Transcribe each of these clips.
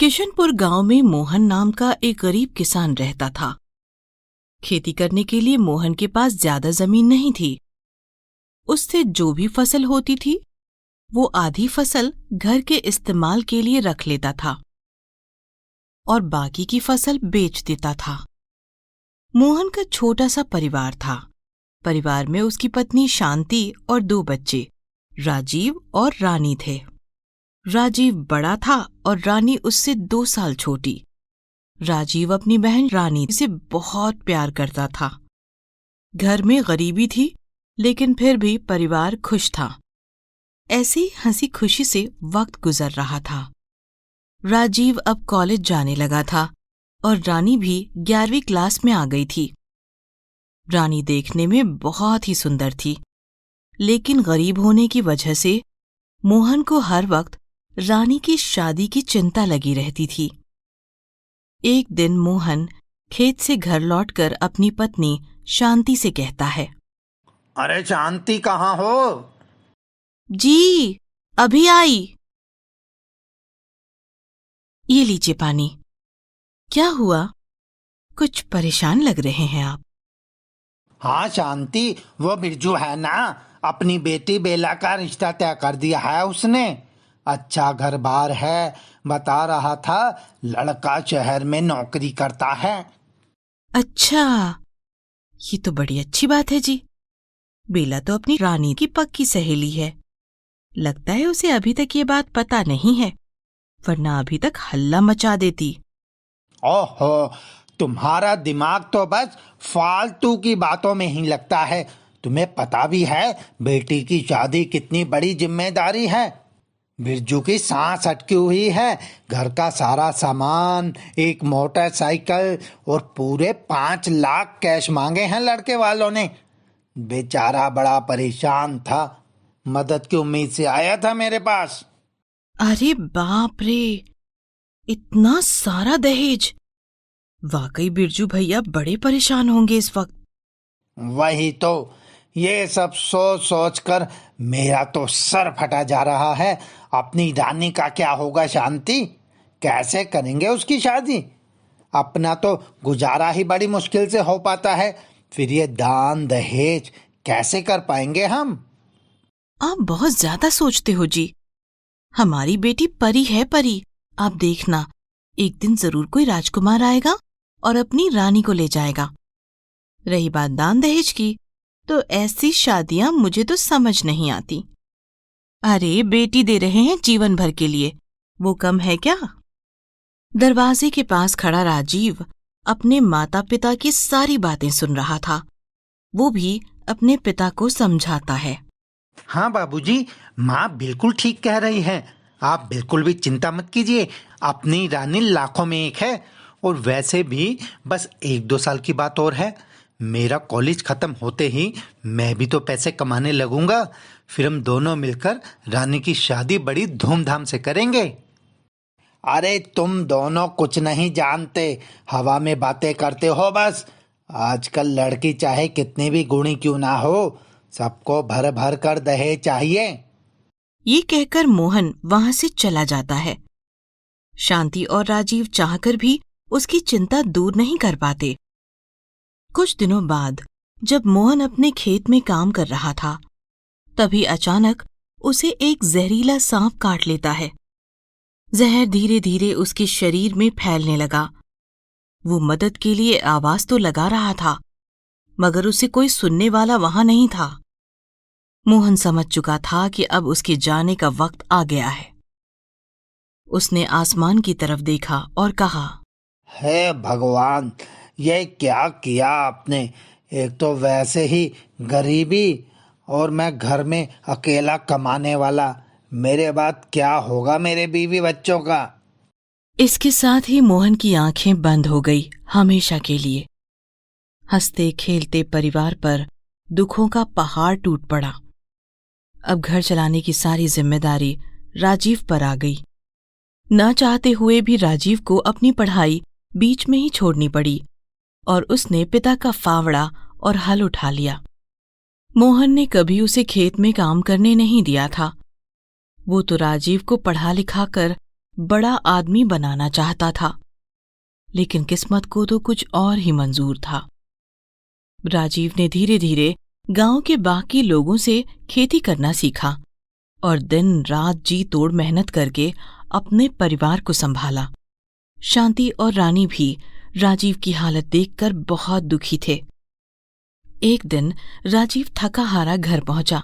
किशनपुर गांव में मोहन नाम का एक गरीब किसान रहता था। खेती करने के लिए मोहन के पास ज्यादा जमीन नहीं थी। उससे जो भी फसल होती थी वो आधी फसल घर के इस्तेमाल के लिए रख लेता था और बाकी की फसल बेच देता था। मोहन का छोटा सा परिवार था। परिवार में उसकी पत्नी शांति और 2 बच्चे राजीव और रानी थे। राजीव बड़ा था और रानी उससे 2 साल छोटी। राजीव अपनी बहन रानी से बहुत प्यार करता था। घर में गरीबी थी लेकिन फिर भी परिवार खुश था। ऐसे ही हंसी खुशी से वक्त गुजर रहा था। राजीव अब कॉलेज जाने लगा था और रानी भी 11वीं क्लास में आ गई थी। रानी देखने में बहुत ही सुंदर थी, लेकिन गरीब होने की वजह से मोहन को हर वक्त रानी की शादी की चिंता लगी रहती थी। एक दिन मोहन खेत से घर लौटकर अपनी पत्नी शांति से कहता है, अरे शांति कहाँ हो? जी अभी आई। ये लीजिए पानी। क्या हुआ? कुछ परेशान लग रहे हैं आप। हाँ शांति, वो बिरजू है ना, अपनी बेटी बेला का रिश्ता तय कर दिया है उसने। अच्छा घर बार है, बता रहा था लड़का शहर में नौकरी करता है। अच्छा, ये तो बड़ी अच्छी बात है जी। बेला तो अपनी रानी की पक्की सहेली है। लगता है उसे अभी तक ये बात पता नहीं है, वरना अभी तक हल्ला मचा देती। ओहो, तुम्हारा दिमाग तो बस फालतू की बातों में ही लगता है। तुम्हें पता भी है बेटी की शादी कितनी बड़ी जिम्मेदारी है। बिरजू की सांस अटकी हुई है। घर का सारा सामान, एक मोटरसाइकिल और पूरे 5 लाख कैश मांगे हैं लड़के वालों ने। बेचारा बड़ा परेशान था, मदद की उम्मीद से आया था मेरे पास। अरे बाप रे, इतना सारा दहेज! वाकई बिरजू भैया बड़े परेशान होंगे इस वक्त। वही तो, ये सब सोच सोच कर मेरा तो सर फटा जा रहा है। अपनी रानी का क्या होगा शांति? कैसे करेंगे उसकी शादी? अपना तो गुजारा ही बड़ी मुश्किल से हो पाता है, फिर ये दान दहेज कैसे कर पाएंगे हम? आप बहुत ज्यादा सोचते हो जी। हमारी बेटी परी है, परी। आप देखना, एक दिन जरूर कोई राजकुमार आएगा और अपनी रानी को ले जाएगा। रही बात दान दहेज की, तो ऐसी शादियां मुझे तो समझ नहीं आती। अरे बेटी दे रहे हैं जीवन भर के लिए, वो कम है क्या? दरवाजे के पास खड़ा राजीव अपने माता पिता की सारी बातें सुन रहा था। वो भी अपने पिता को समझाता है। हाँ बाबूजी, माँ बिल्कुल ठीक कह रही है। आप बिल्कुल भी चिंता मत कीजिए, अपनी रानी लाखों में एक है। और वैसे भी बस 1-2 साल की बात और है। मेरा कॉलेज खत्म होते ही मैं भी तो पैसे कमाने लगूंगा। फिर हम दोनों मिलकर रानी की शादी बड़ी धूमधाम से करेंगे। अरे तुम दोनों कुछ नहीं जानते, हवा में बातें करते हो बस। आजकल लड़की चाहे कितनी भी गुणी क्यों ना हो, सबको भर भर कर दहेज चाहिए। ये कहकर मोहन वहां से चला जाता है। शांति और राजीव चाहकर भी उसकी चिंता दूर नहीं कर पाते। कुछ दिनों बाद जब मोहन अपने खेत में काम कर रहा था, तभी अचानक उसे एक जहरीला सांप काट लेता है। जहर धीरे धीरे उसके शरीर में फैलने लगा। वो मदद के लिए आवाज तो लगा रहा था, मगर उसे कोई सुनने वाला वहां नहीं था। मोहन समझ चुका था कि अब उसके जाने का वक्त आ गया है। उसने आसमान की तरफ देखा और कहा, हे भगवान, ये क्या किया आपने? एक तो वैसे ही गरीबी और मैं घर में अकेला कमाने वाला, मेरे बाद क्या होगा मेरे बीवी बच्चों का? इसके साथ ही मोहन की आंखें बंद हो गई हमेशा के लिए। हंसते खेलते परिवार पर दुखों का पहाड़ टूट पड़ा। अब घर चलाने की सारी जिम्मेदारी राजीव पर आ गई। न चाहते हुए भी राजीव को अपनी पढ़ाई बीच में ही छोड़नी पड़ी और उसने पिता का फावड़ा और हल उठा लिया। मोहन ने कभी उसे खेत में काम करने नहीं दिया था। वो तो राजीव को पढ़ा लिखा कर बड़ा आदमी बनाना चाहता था, लेकिन किस्मत को तो कुछ और ही मंजूर था। राजीव ने धीरे धीरे गांव के बाकी लोगों से खेती करना सीखा और दिन रात जी तोड़ मेहनत करके अपने परिवार को संभाला। शांति और रानी भी राजीव की हालत देखकर बहुत दुखी थे। एक दिन राजीव थका हारा घर पहुंचा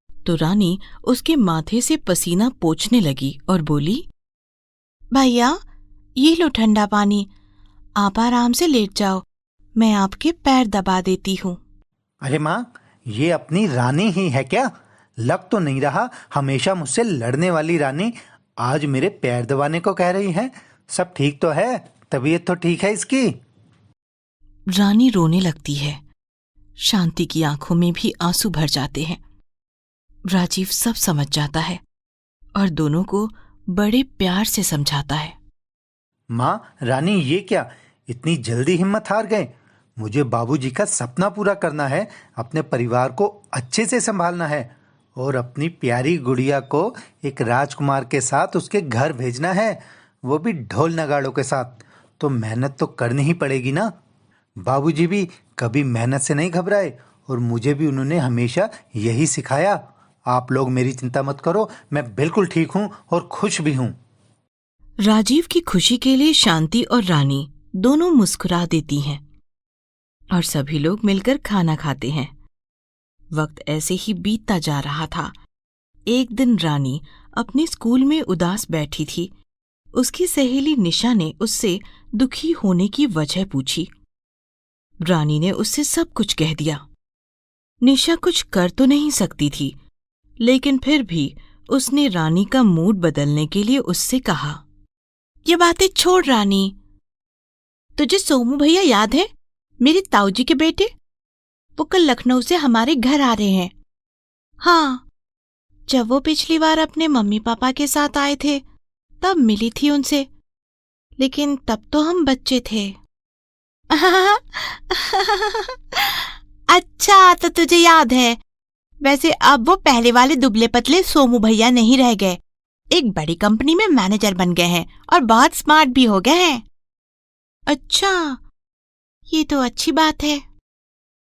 तो रानी उसके माथे से पसीना पोंछने लगी और बोली, भैया, ये लो ठंडा पानी, आप आराम से लेट जाओ, मैं आपके पैर दबा देती हूँ। अरे माँ, ये अपनी रानी ही है क्या? लग तो नहीं रहा हमेशा मुझसे लड़ने वाली रानी आज मेरे पैर दबाने को कह रही है। सब ठीक तो है? तबीयत तो ठीक है इसकी? रानी रोने लगती है। शांति की आंखों में भी आंसू भर जाते हैं। राजीव सब समझ जाता है और दोनों को बड़े प्यार से समझाता है। माँ, रानी ये क्या, इतनी जल्दी हिम्मत हार गए? मुझे बाबूजी का सपना पूरा करना है, अपने परिवार को अच्छे से संभालना है और अपनी प्यारी गुड़िया को एक राजकुमार के साथ उसके घर भेजना है, वो भी ढोल नगाड़ों के साथ। तो मेहनत तो करनी ही पड़ेगी ना। बाबूजी भी कभी मेहनत से नहीं घबराए और मुझे भी उन्होंने हमेशा यही सिखाया। आप लोग मेरी चिंता मत करो, मैं बिल्कुल ठीक हूँ और खुश भी हूँ। राजीव की खुशी के लिए शांति और रानी दोनों मुस्कुरा देती हैं और सभी लोग मिलकर खाना खाते हैं। वक्त ऐसे ही बीतता जा रहा था। एक दिन रानी अपने स्कूल में उदास बैठी थी। उसकी सहेली निशा ने उससे दुखी होने की वजह पूछी। रानी ने उससे सब कुछ कह दिया। निशा कुछ कर तो नहीं सकती थी, लेकिन फिर भी उसने रानी का मूड बदलने के लिए उससे कहा, ये बातें छोड़ रानी, तुझे सोमू भैया याद है, मेरे ताऊजी के बेटे? वो कल लखनऊ से हमारे घर आ रहे हैं। हाँ, जब वो पिछली बार अपने मम्मी पापा के साथ आए थे तब मिली थी उनसे, लेकिन तब तो हम बच्चे थे। अच्छा, तो तुझे याद है। वैसे अब वो पहले वाले दुबले पतले सोमू भैया नहीं रह गए, एक बड़ी कंपनी में मैनेजर बन गए हैं और बहुत स्मार्ट भी हो गए हैं। अच्छा, ये तो अच्छी बात है।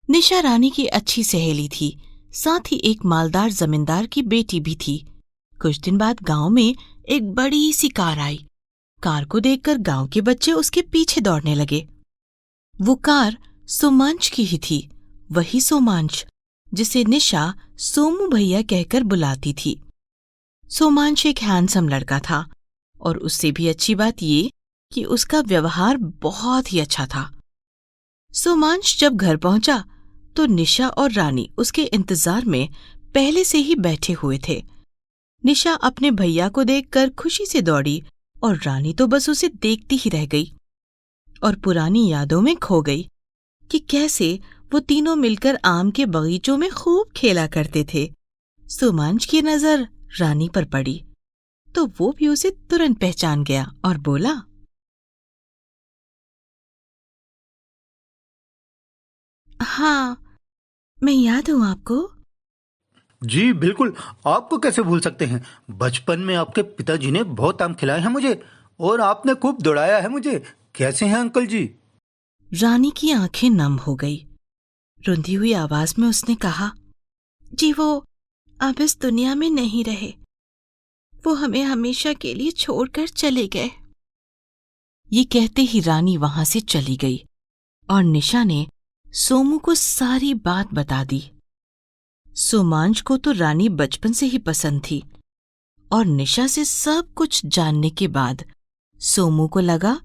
निशा रानी की अच्छी सहेली थी, साथ ही एक मालदार जमींदार की बेटी भी थी। कुछ दिन बाद गांव में एक बड़ी सी कार आई। कार को देखकर गांव के बच्चे उसके पीछे दौड़ने लगे। वो कार सोमांश की ही थी, वही सोमांश जिसे निशा सोमू भैया कहकर बुलाती थी। सोमांश एक हैंडसम लड़का था और उससे भी अच्छी बात ये कि उसका व्यवहार बहुत ही अच्छा था। सोमांश जब घर पहुंचा तो निशा और रानी उसके इंतजार में पहले से ही बैठे हुए थे। निशा अपने भैया को देखकर खुशी से दौड़ी और रानी तो बस उसे देखती ही रह गई और पुरानी यादों में खो गई कि कैसे वो तीनों मिलकर आम के बगीचों में खूब खेला करते थे। सोमांश की नजर रानी पर पड़ी तो वो भी उसे तुरंत पहचान गया और बोला, हाँ, मैं याद हूं आपको। जी बिल्कुल, आपको कैसे भूल सकते हैं। बचपन में आपके पिताजी ने बहुत आम खिलाए हैं मुझे और आपने खूब दौड़ाया है मुझे। कैसे हैं अंकल जी? रानी की आंखें नम हो गई। रुंधी हुई आवाज में उसने कहा, जी वो अब इस दुनिया में नहीं रहे, वो हमें हमेशा के लिए छोड़कर चले गए। ये कहते ही रानी वहां से चली गई और निशा ने सोमू को सारी बात बता दी। सोमांश को तो रानी बचपन से ही पसंद थी और निशा से सब कुछ जानने के बाद सोमू को लगा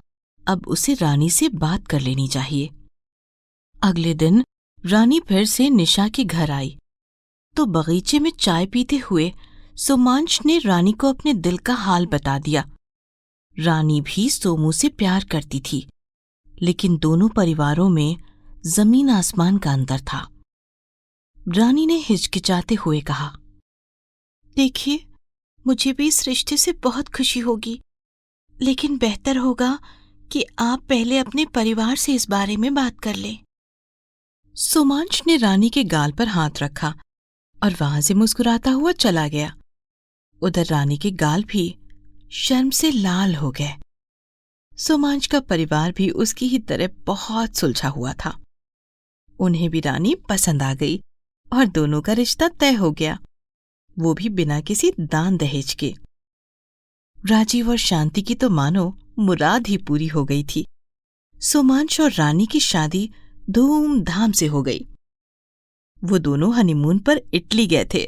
अब उसे रानी से बात कर लेनी चाहिए। अगले दिन रानी फिर से निशा के घर आई तो बगीचे में चाय पीते हुए सोमांश ने रानी को अपने दिल का हाल बता दिया। रानी भी सोमू से प्यार करती थी, लेकिन दोनों परिवारों में जमीन आसमान का अंतर था। रानी ने हिचकिचाते हुए कहा, देखिए, मुझे भी इस रिश्ते से बहुत खुशी होगी, लेकिन बेहतर होगा कि आप पहले अपने परिवार से इस बारे में बात कर लें। सोमांश ने रानी के गाल पर हाथ रखा और वहां से मुस्कुराता हुआ चला गया। उधर रानी के गाल भी शर्म से लाल हो गए। सोमांश का परिवार भी उसकी ही तरह बहुत सुलझा हुआ था। उन्हें भी रानी पसंद आ गई और दोनों का रिश्ता तय हो गया, वो भी बिना किसी दान दहेज के। राजीव और शांति की तो मानो मुराद ही पूरी हो गई थी। सोमांश और रानी की शादी धूमधाम से हो गई। वो दोनों हनीमून पर इटली गए थे।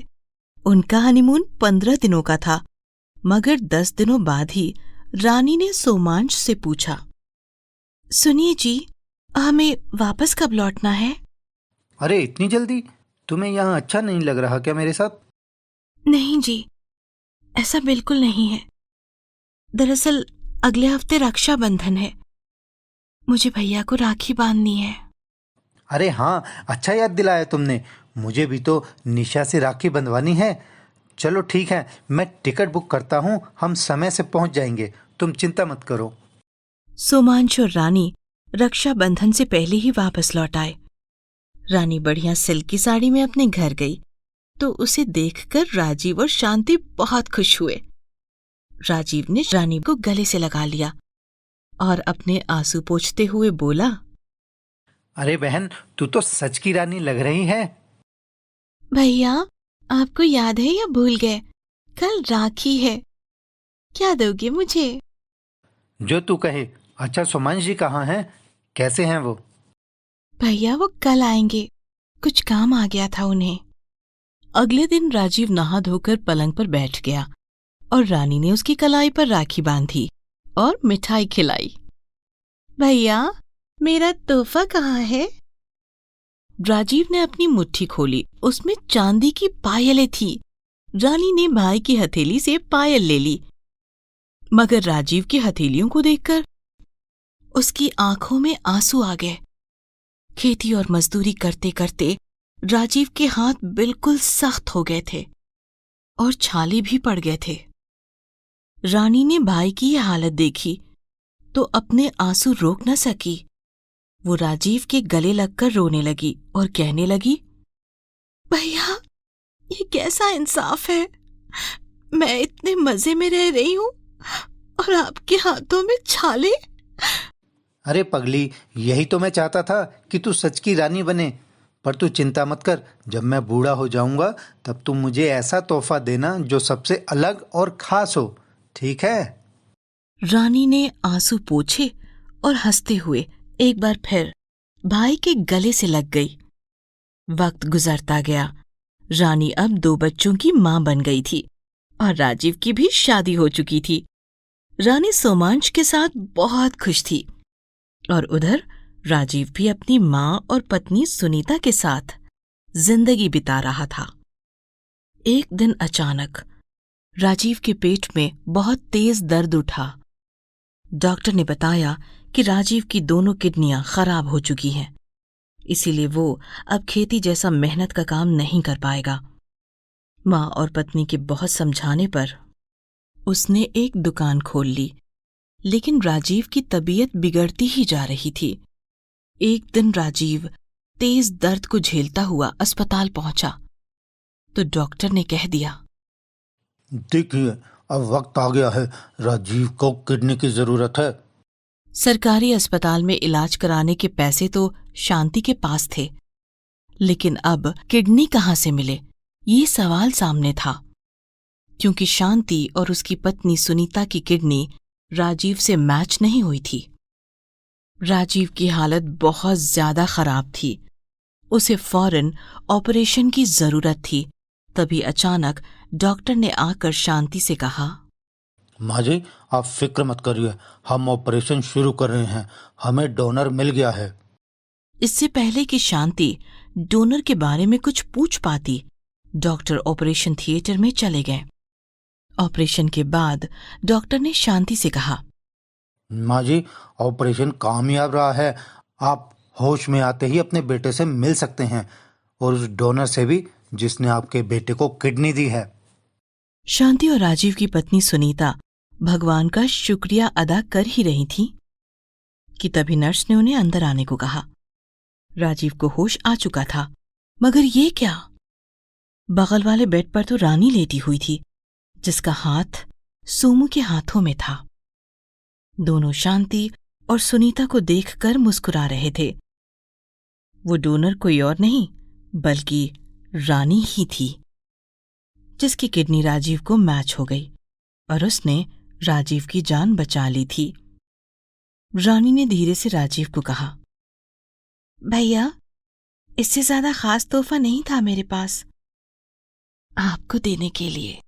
उनका हनीमून 15 दिनों का था, मगर 10 दिनों बाद ही रानी ने सोमांश से पूछा, सुनिए जी, हमें वापस कब लौटना है? अरे इतनी जल्दी? तुम्हें यहाँ अच्छा नहीं लग रहा क्या मेरे साथ? नहीं जी, ऐसा बिल्कुल नहीं है। दरअसल अगले हफ्ते रक्षाबंधन है, मुझे भैया को राखी बांधनी है। अरे हाँ, अच्छा याद दिलाया तुमने। मुझे भी तो निशा से राखी बंधवानी है। चलो ठीक है, मैं टिकट बुक करता हूँ, हम समय से पहुँच जाएंगे, तुम चिंता मत करो। सोमांश और रानी रक्षाबंधन से पहले ही वापस लौट आए। रानी बढ़िया सिल्क की साड़ी में अपने घर गई तो उसे देखकर राजीव और शांति बहुत खुश हुए। राजीव ने रानी को गले से लगा लिया और अपने आंसू पोंछते हुए बोला, अरे बहन, तू तो सच की रानी लग रही है। भैया, आपको याद है या भूल गए? कल राखी है, क्या दोगे मुझे? जो तू कहे। अच्छा, सोमांश जी कहाँ हैं? कैसे हैं वो? भैया वो कल आएंगे, कुछ काम आ गया था उन्हें। अगले दिन राजीव नहा धोकर पलंग पर बैठ गया और रानी ने उसकी कलाई पर राखी बांधी और मिठाई खिलाई। भैया, मेरा तोहफा कहाँ है? राजीव ने अपनी मुट्ठी खोली, उसमें चांदी की पायलें थी। रानी ने भाई की हथेली से पायल ले ली, मगर राजीव की हथेलियों को देखकर उसकी आंखों में आंसू आ गए। खेती और मजदूरी करते करते राजीव के हाथ बिल्कुल सख्त हो गए थे और छाले भी पड़ गए थे। रानी ने भाई की यह हालत देखी तो अपने आंसू रोक न सकी। वो राजीव के गले लगकर रोने लगी और कहने लगी, भैया, ये कैसा इंसाफ है? मैं इतने मजे में रह रही हूं और आपके हाथों में छाले। अरे पगली, यही तो मैं चाहता था कि तू सच की रानी बने। पर तू चिंता मत कर, जब मैं बूढ़ा हो जाऊंगा तब तुम मुझे ऐसा तोहफा देना जो सबसे अलग और खास हो, ठीक है? रानी ने आंसू पोंछे और हंसते हुए एक बार फिर भाई के गले से लग गई। वक्त गुजरता गया। रानी अब 2 बच्चों की मां बन गई थी और राजीव की भी शादी हो चुकी थी। रानी सोमांश के साथ बहुत खुश थी और उधर राजीव भी अपनी मां और पत्नी सुनीता के साथ जिंदगी बिता रहा था। एक दिन अचानक राजीव के पेट में बहुत तेज दर्द उठा। डॉक्टर ने बताया कि राजीव की दोनों किडनियां खराब हो चुकी हैं, इसीलिए वो अब खेती जैसा मेहनत का काम नहीं कर पाएगा। मां और पत्नी के बहुत समझाने पर उसने एक दुकान खोल ली, लेकिन राजीव की तबीयत बिगड़ती ही जा रही थी। एक दिन राजीव तेज दर्द को झेलता हुआ अस्पताल पहुंचा तो डॉक्टर ने कह दिया, देखिए, अब वक्त आ गया है, राजीव को किडनी की जरूरत है। सरकारी अस्पताल में इलाज कराने के पैसे तो शांति के पास थे, लेकिन अब किडनी कहाँ से मिले, ये सवाल सामने था, क्योंकि शांति और उसकी पत्नी सुनीता की किडनी राजीव से मैच नहीं हुई थी। राजीव की हालत बहुत ज्यादा खराब थी, उसे फौरन ऑपरेशन की जरूरत थी। तभी अचानक डॉक्टर ने आकर शांति से कहा, माँ जी, आप फिक्र मत करिए, हम ऑपरेशन शुरू कर रहे हैं, हमें डोनर मिल गया है। इससे पहले कि शांति डोनर के बारे में कुछ पूछ पाती, डॉक्टर ऑपरेशन थिएटर में चले गए। ऑपरेशन के बाद डॉक्टर ने शांति से कहा, माँ जी, ऑपरेशन कामयाब रहा है, आप होश में आते ही अपने बेटे से मिल सकते हैं और उस डोनर से भी जिसने आपके बेटे को किडनी दी है। शांति और राजीव की पत्नी सुनीता भगवान का शुक्रिया अदा कर ही रही थी कि तभी नर्स ने उन्हें अंदर आने को कहा। राजीव को होश आ चुका था, मगर ये क्या? बगल वाले बेड पर तो रानी लेटी हुई थी, जिसका हाथ सोमू के हाथों में था। दोनों शांति और सुनीता को देखकर मुस्कुरा रहे थे। वो डोनर कोई और नहीं बल्कि रानी ही थी, जिसकी किडनी राजीव को मैच हो गई और उसने राजीव की जान बचा ली थी। रानी ने धीरे से राजीव को कहा, भैया, इससे ज्यादा खास तोहफा नहीं था मेरे पास आपको देने के लिए।